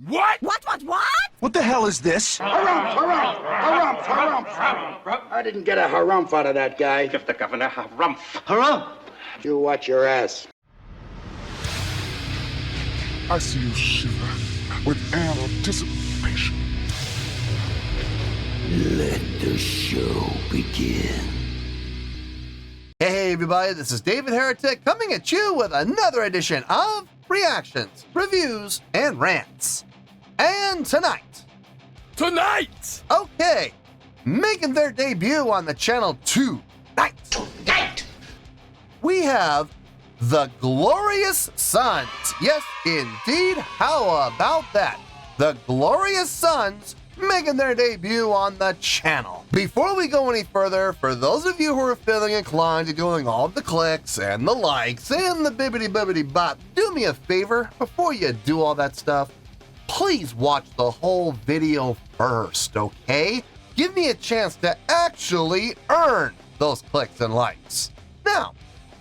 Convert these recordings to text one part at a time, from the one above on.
What? What? What the hell is this? Harumph. I didn't get a harumph out of that guy. Give the governor harumph. Harumph! You watch your ass. I see you shiver with anticipation. Let the show begin. Hey everybody, this is David Heretic coming at you with another edition of Reactions, Reviews, and Rants. And tonight, okay, making their debut on the channel tonight, we have The Glorious Sons. Yes, indeed, how about that? The Glorious Sons making their debut on the channel. Before we go any further, for those of you who are feeling inclined to doing all the clicks and the likes and the bibbity bop, do me a favor before you do all that stuff. Please watch the whole video first, okay? Give me a chance to actually earn those clicks and likes. Now,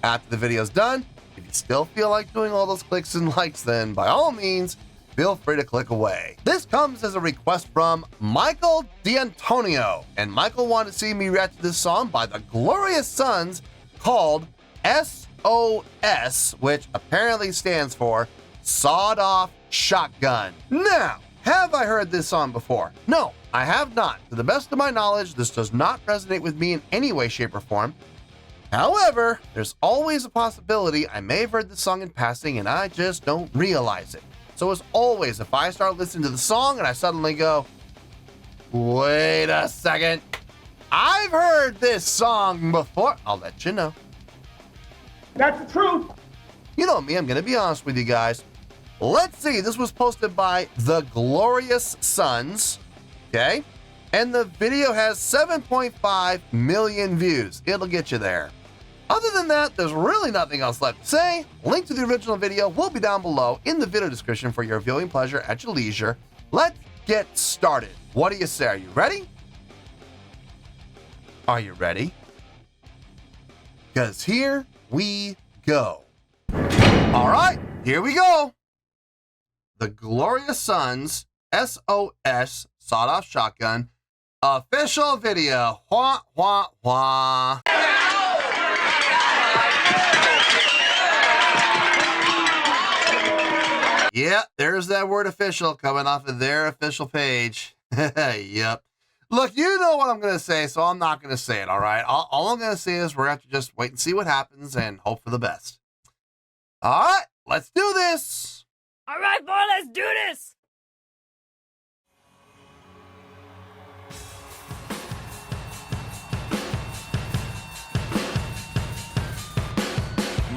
after the video's done, if you still feel like doing all those clicks and likes, then by all means, feel free to click away. This comes as a request from Michael D'Antonio, and Michael wanted to see me react to this song by the Glorious Sons called SOS, which apparently stands for Sawed Off Shotgun. Now, have I heard this song before? No, I have not. To the best of my knowledge, this does not resonate with me in any way, shape, or form. However, there's always a possibility I may have heard this song in passing and I just don't realize it. So as always, if I start listening to the song and I suddenly go, wait a second, I've heard this song before, I'll let you know. That's the truth. You know me, I'm going to be honest with you guys. Let's see, this was posted by The Glorious Sons, okay? And the video has 7.5 million views. It'll get you there. Other than that, there's really nothing else left to say. Link to the original video will be down below in the video description for your viewing pleasure at your leisure. Let's get started. What do you say? Are you ready? Are you ready? Because here we go. All right, here we go. The Glorious Sons, SOS, Sawed Off Shotgun, official video. Wah, wah, wah. Yeah, there's that word official coming off of their official page. Yep. Look, you know what I'm going to say, so I'm not going to say it, all right? All I'm going to say is we're going to have to just wait and see what happens and hope for the best. All right, let's do this. All right, boy, let's do this.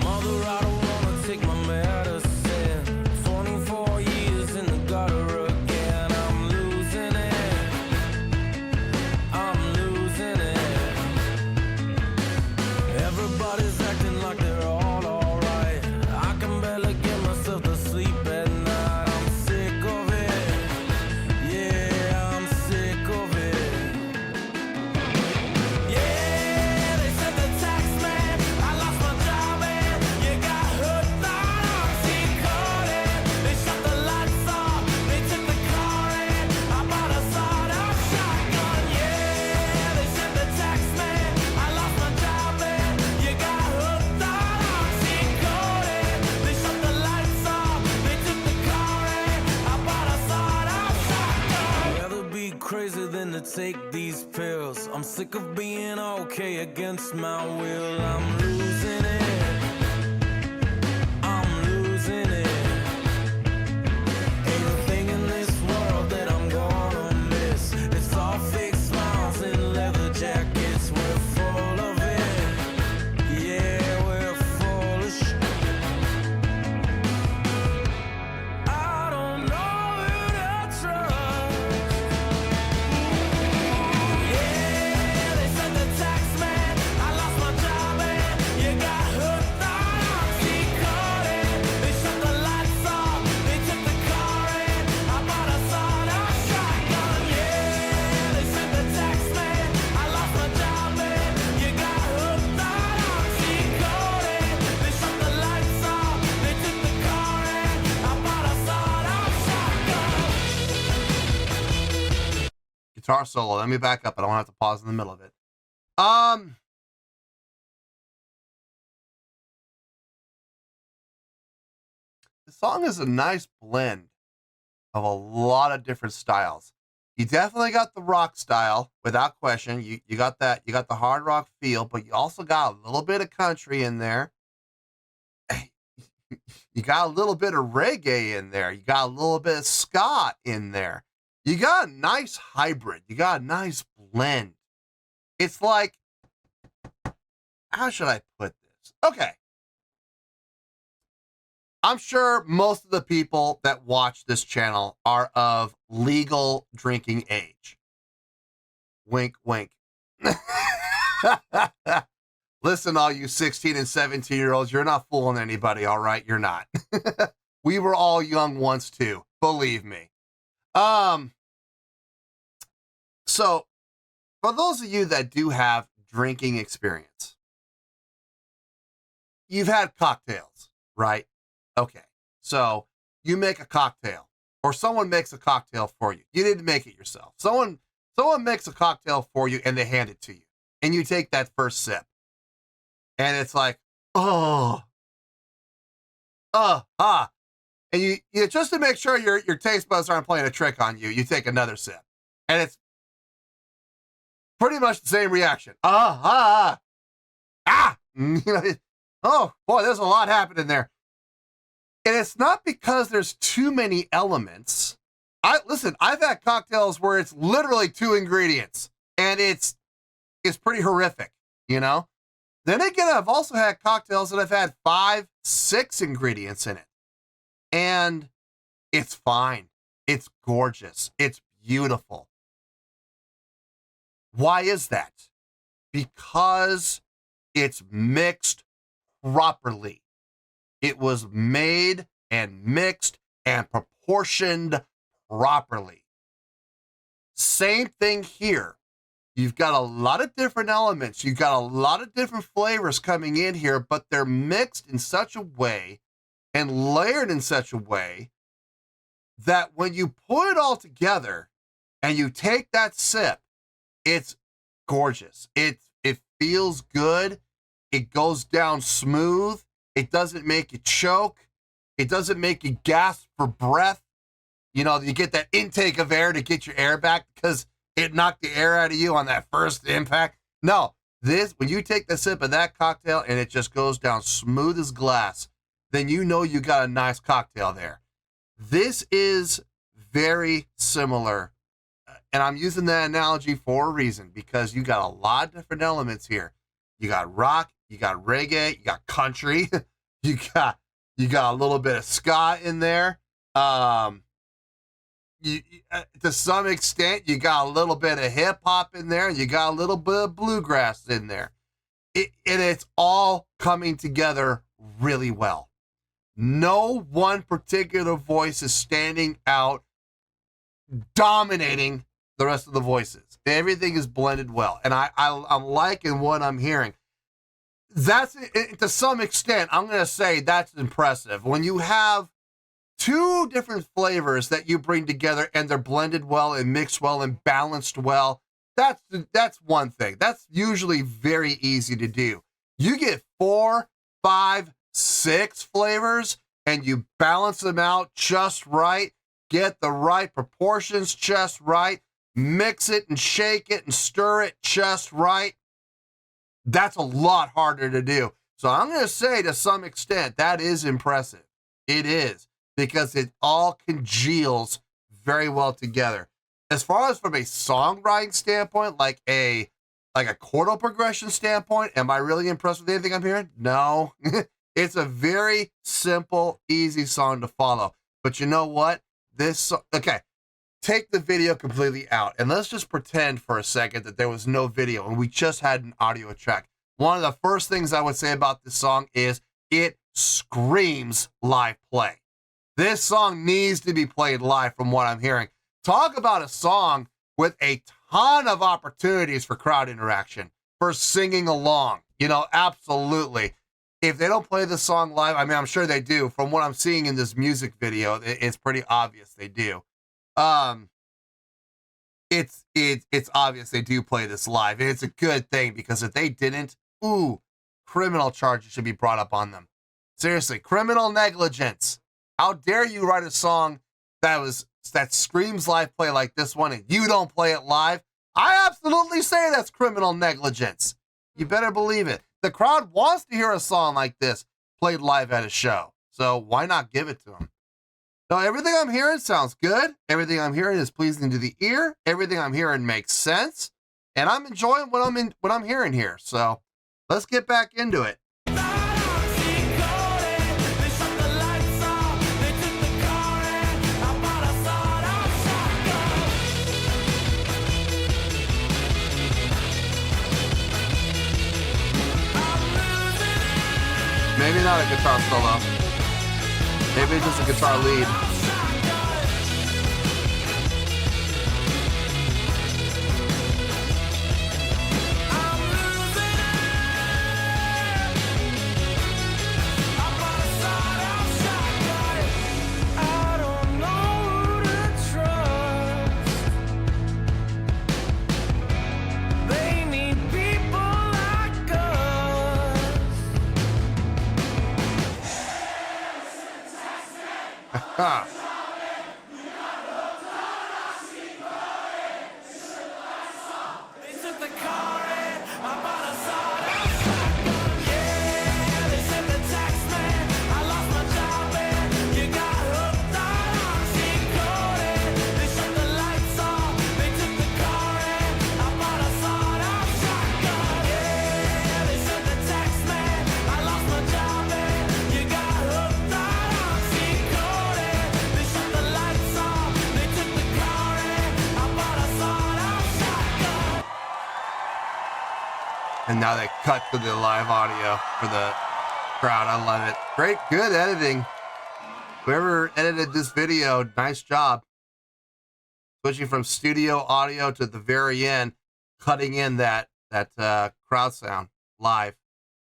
Mother, I don't wanna take my medicine. 24 years in the gutter again. I'm losing it. Everybody's acting like they're all alright. I can barely get myself to sleep at night. I'm sick of it. Yeah, I'm sick of it. Yeah, they said the tax man, I lost my job and you got hooked on cheat-coding. They shut the lights off, they took the car and I bought a sawed-off shotgun. Yeah, they said the tax man, I lost my job and you got hooked on cheat-coding. They shut the lights off, they took the car and I bought a sawed-off shotgun. I'd rather be crazy than to take these pills. I'm sick of being okay against my will. I'm losing it. I'm losing it. Ain't a thing in this world that I'm gonna miss. It's all fake smiles and leather jackets. We're full of it. Yeah, we're full of shit. I don't know who to trust. Yeah, they said the tax man, I lost my job and you got hooked guitar solo. Let me back up. I don't have to pause in the middle of it. The song is a nice blend of a lot of different styles. You definitely got the rock style, without question. You got that. You got the hard rock feel, but you also got a little bit of country in there. You got a little bit of reggae in there. You got a little bit of ska in there. You got a nice hybrid. You got a nice blend. It's like, how should I put this? Okay. I'm sure most of the people that watch this channel are of legal drinking age. Wink, wink. Listen, all you 16 and 17-year-olds, you're not fooling anybody, all right? You're not. We were all young once too, believe me. So, for those of you that do have drinking experience, you've had cocktails, right? Okay, so you make a cocktail, or someone makes a cocktail for you. You didn't make it yourself. Someone makes a cocktail for you, and they hand it to you, and you take that first sip, and it's like, and you just to make sure your taste buds aren't playing a trick on you, you take another sip, and it's pretty much the same reaction. You know, oh boy, there's a lot happening there. And it's not because there's too many elements. Listen, I've had cocktails where it's literally 2 ingredients, and it's pretty horrific, you know? Then again, I've also had cocktails that have had 5, 6 ingredients in it. And it's fine. It's gorgeous. It's beautiful. Why is that? Because it's mixed properly. It was made and mixed and proportioned properly. Same thing here. You've got a lot of different elements. You've got a lot of different flavors coming in here, but they're mixed in such a way and layered in such a way that when you put it all together and you take that sip, it's gorgeous. It feels good. It goes down smooth. It doesn't make you choke. It doesn't make you gasp for breath. You know, you get that intake of air to get your air back because it knocked the air out of you on that first impact. No, when you take the sip of that cocktail and it just goes down smooth as glass, then you know you got a nice cocktail there. This is very similar. And I'm using that analogy for a reason, because you got a lot of different elements here. You got rock, you got reggae, you got country, you got a little bit of ska in there. To some extent, you got a little bit of hip hop in there, and you got a little bit of bluegrass in there. And it's all coming together really well. No one particular voice is standing out, dominating the rest of the voices. Everything is blended well, and I'm liking what I'm hearing. That's, to some extent, I'm going to say that's impressive. When you have 2 different flavors that you bring together and they're blended well and mixed well and balanced well, that's one thing. That's usually very easy to do. You get 4, 5, 6 flavors and you balance them out just right, get the right proportions just right, mix it and shake it and stir it just right. That's a lot harder to do. So I'm going to say, to some extent, that is impressive. It is, because it all congeals very well together. As far as from a songwriting standpoint, like a chordal progression standpoint, am I really impressed with anything I'm hearing? No. It's a very simple, easy song to follow. But you know what? Okay, take the video completely out, and let's just pretend for a second that there was no video and we just had an audio track. One of the first things I would say about this song is it screams live play. This song needs to be played live from what I'm hearing. Talk about a song with a ton of opportunities for crowd interaction, for singing along. You know, absolutely. If they don't play the song live, I mean, I'm sure they do. From what I'm seeing in this music video, it's pretty obvious they do. it's obvious they do play this live, and it's a good thing, because if they didn't, criminal charges should be brought up on them. Seriously, criminal negligence. How dare you write a song that screams live play like this one, and you don't play it live? I absolutely say that's criminal negligence. You better believe it. The crowd wants to hear a song like this played live at a show, so why not give it to them? No, everything I'm hearing sounds good. Everything I'm hearing is pleasing to the ear. Everything I'm hearing makes sense, and I'm enjoying what I'm hearing here. So let's get back into it. Maybe not a guitar solo. Maybe just a guitar lead. Ha. And now they cut to the live audio for the crowd. I love it. Great, good editing. Whoever edited this video, nice job. Switching from studio audio to the very end, cutting in that crowd sound live.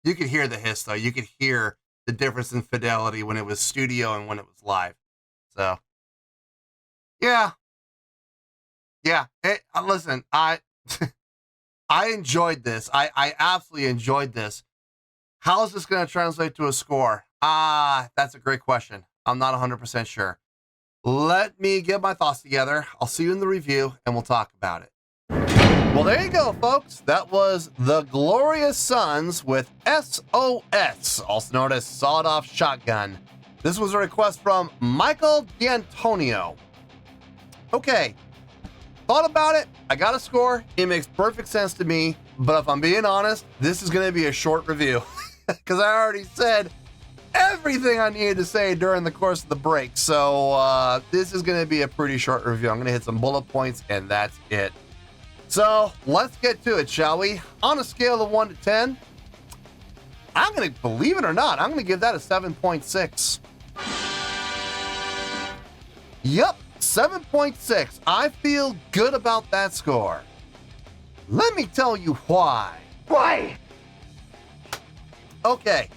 You could hear the hiss, though. You could hear the difference in fidelity when it was studio and when it was live. So, yeah. Listen, I enjoyed this. I absolutely enjoyed this. How is this going to translate to a score? That's a great question. I'm not 100% sure. Let me get my thoughts together. I'll see you in the review, and we'll talk about it. Well, there you go, folks. That was The Glorious Sons with SOS, also known as Sawed-Off Shotgun. This was a request from Michael D'Antonio. Okay. Thought about it. I got a score. It makes perfect sense to me. But if I'm being honest, this is going to be a short review because I already said everything I needed to say during the course of the break. So this is going to be a pretty short review. I'm going to hit some bullet points and that's it. So let's get to it, shall we? On a scale of 1 to 10, I'm going to, believe it or not, I'm going to give that a 7.6. Yep. 7.6. I feel good about that score. Let me tell you why. Why? Okay,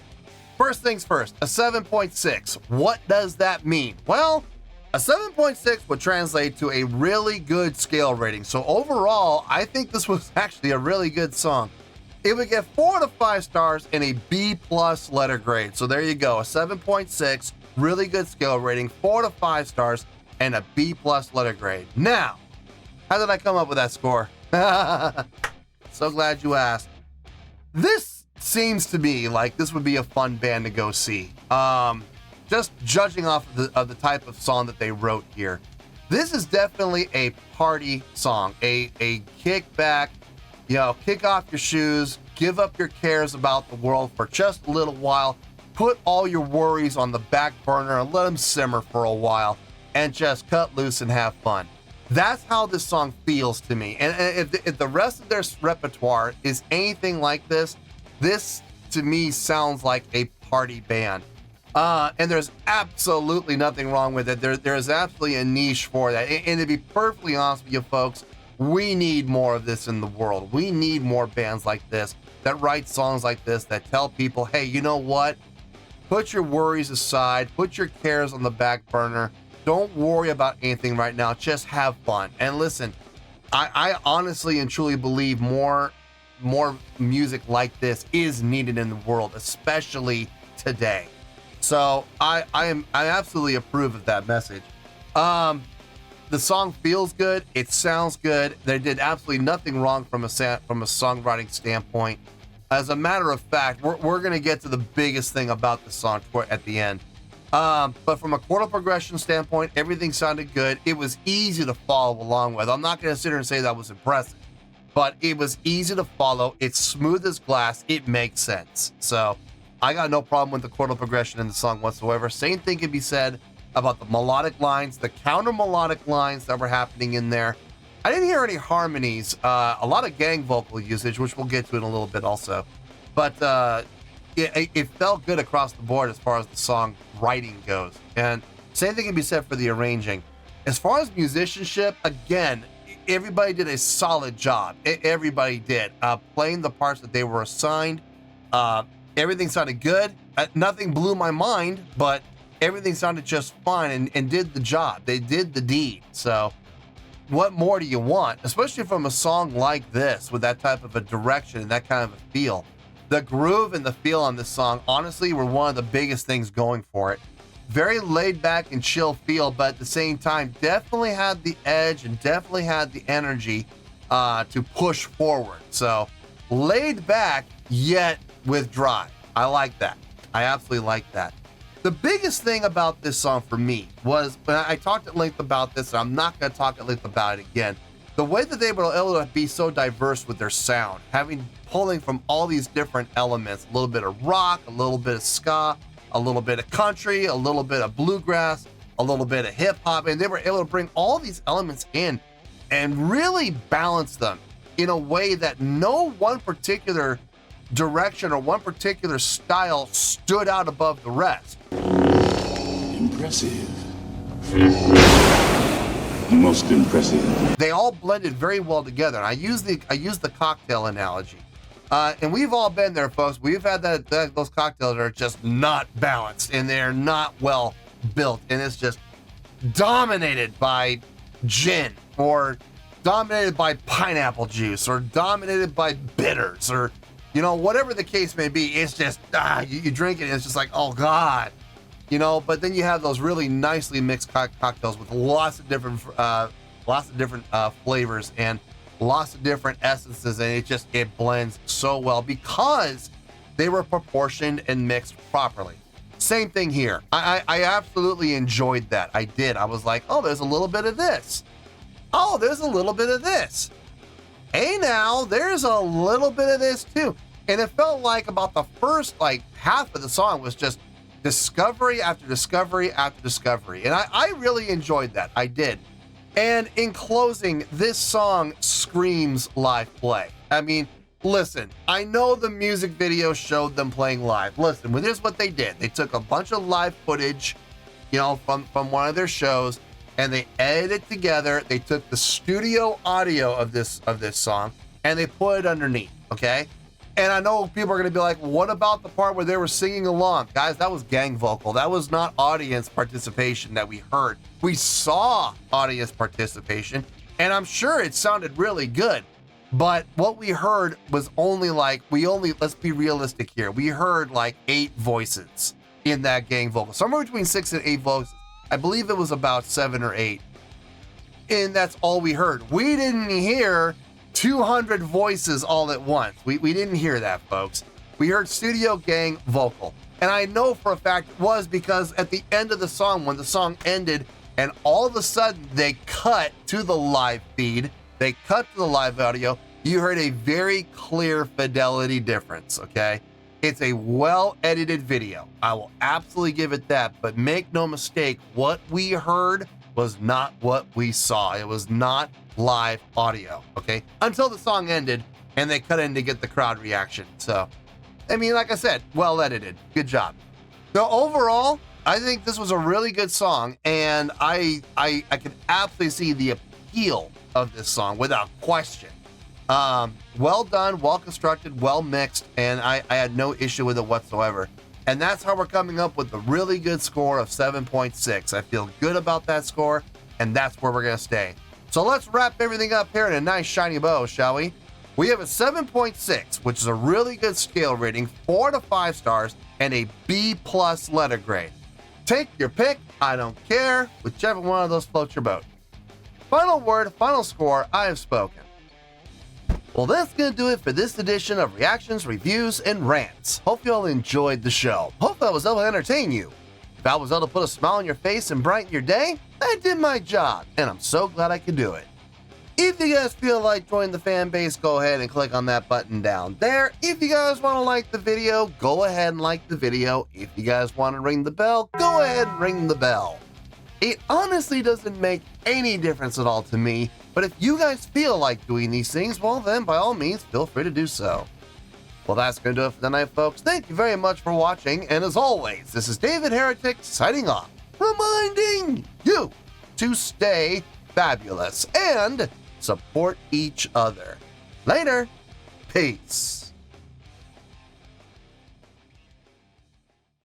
first things first, a 7.6. What does that mean? Well, a 7.6 would translate to a really good scale rating. So overall, I think this was actually a really good song. It would get 4 to 5 stars and a B+ letter grade. So there you go, a 7.6, really good scale rating, 4 to 5 stars, and a B+ letter grade. Now, how did I come up with that score? So glad you asked. This seems to me like this would be a fun band to go see. Just judging off of the type of song that they wrote here. This is definitely a party song, a kick back, kick off your shoes, give up your cares about the world for just a little while, put all your worries on the back burner and let them simmer for a while. And just cut loose and have fun. That's how this song feels to me. And if the rest of their repertoire is anything like this, this to me sounds like a party band. And there's absolutely nothing wrong with it. There's absolutely a niche for that. And to be perfectly honest with you folks, we need more of this in the world. We need more bands like this that write songs like this that tell people, hey, you know what? Put your worries aside. Put your cares on the back burner. Don't worry about anything right now. Just have fun. And listen, I honestly and truly believe more music like this is needed in the world, especially today. So I absolutely approve of that message. The song feels good. It sounds good. They did absolutely nothing wrong from a songwriting standpoint. As a matter of fact, we're going to get to the biggest thing about the song at the end. But from a chordal progression standpoint, everything sounded good. It was easy to follow along with. I'm not going to sit here and say that was impressive, but it was easy to follow. It's smooth as glass. It makes sense. So I got no problem with the chordal progression in the song whatsoever. Same thing can be said about the melodic lines, the counter melodic lines that were happening in there. I didn't hear any harmonies, a lot of gang vocal usage, which we'll get to in a little bit also. But it felt good across the board as far as the song writing goes. And same thing can be said for the arranging. As far as musicianship, again, everybody did a solid job. Everybody did. Playing the parts that they were assigned. Everything sounded good. Nothing blew my mind, but everything sounded just fine and did the job. They did the deed. So what more do you want? Especially from a song like this with that type of a direction and that kind of a feel. The groove and the feel on this song, honestly, were one of the biggest things going for it. Very laid back and chill feel, but at the same time, definitely had the edge and definitely had the energy to push forward. So laid back, yet with drive. I like that. I absolutely like that. The biggest thing about this song for me was, when I talked at length about this, and I'm not going to talk at length about it again, the way that they were able to be so diverse with their sound, pulling from all these different elements, a little bit of rock, a little bit of ska, a little bit of country, a little bit of bluegrass, a little bit of hip hop, and they were able to bring all these elements in and really balance them in a way that no one particular direction or one particular style stood out above the rest. Impressive. Most impressive. They all blended very well together. And I use the cocktail analogy. And we've all been there, folks. We've had those cocktails that are just not balanced and they're not well built. And it's just dominated by gin or dominated by pineapple juice or dominated by bitters or, whatever the case may be. It's just, you drink it and it's just like, oh God. But then you have those really nicely mixed cocktails with lots of different flavors and lots of different essences, and it blends so well because they were proportioned and mixed properly. Same thing here. I absolutely enjoyed that. I did. I was like, oh, there's a little bit of this. Oh, there's a little bit of this. Hey, now there's a little bit of this too. And it felt like about the first half of the song was just discovery after discovery after discovery. And I really enjoyed that. I did. And in closing, this song screams live play. I mean, listen, I know the music video showed them playing live. Listen, well, here's what they did. They took a bunch of live footage, from one of their shows, and they edited it together. They took the studio audio of this song and they put it underneath, okay? And I know people are going to be like, what about the part where they were singing along? Guys, that was gang vocal. That was not audience participation that we heard. We saw audience participation, and I'm sure it sounded really good. But what we heard was let's be realistic here. We heard 8 voices in that gang vocal. Somewhere between 6 and 8 voices. I believe it was about 7 or 8. And that's all we heard. We didn't hear 200 voices all at once. We didn't hear that, folks. We heard studio gang vocal. And I know for a fact it was because at the end of the song, when the song ended and all of a sudden they cut to the live feed, they cut to the live audio, you heard a very clear fidelity difference, okay? It's a well-edited video. I will absolutely give it that, but make no mistake, what we heard was not what we saw. It was not live audio, okay? Until the song ended and they cut in to get the crowd reaction. So, I mean, like I said, well edited. Good job. So overall, I think this was a really good song, and I can absolutely see the appeal of this song without question. Well done, well constructed, well mixed, and I had no issue with it whatsoever. And that's how we're coming up with a really good score of 7.6. I feel good about that score, and that's where we're going to stay. So let's wrap everything up here in a nice shiny bow, shall we? We have a 7.6, which is a really good scale rating, 4 to 5 stars, and a B+ letter grade. Take your pick, I don't care, whichever one of those floats your boat. Final word, final score, I have spoken. Well, that's going to do it for this edition of Reactions, Reviews, and Rants. Hope you all enjoyed the show. Hope I was able to entertain you. If I was able to put a smile on your face and brighten your day, I did my job, and I'm so glad I could do it. If you guys feel like joining the fan base, go ahead and click on that button down there. If you guys want to like the video, go ahead and like the video. If you guys want to ring the bell, go ahead and ring the bell. It honestly doesn't make any difference at all to me, but if you guys feel like doing these things, well then by all means feel free to do so. Well, that's going to do it for tonight, folks. Thank you very much for watching, and as always, this is David Heretic signing off, reminding you to stay fabulous and support each other. Later. Peace.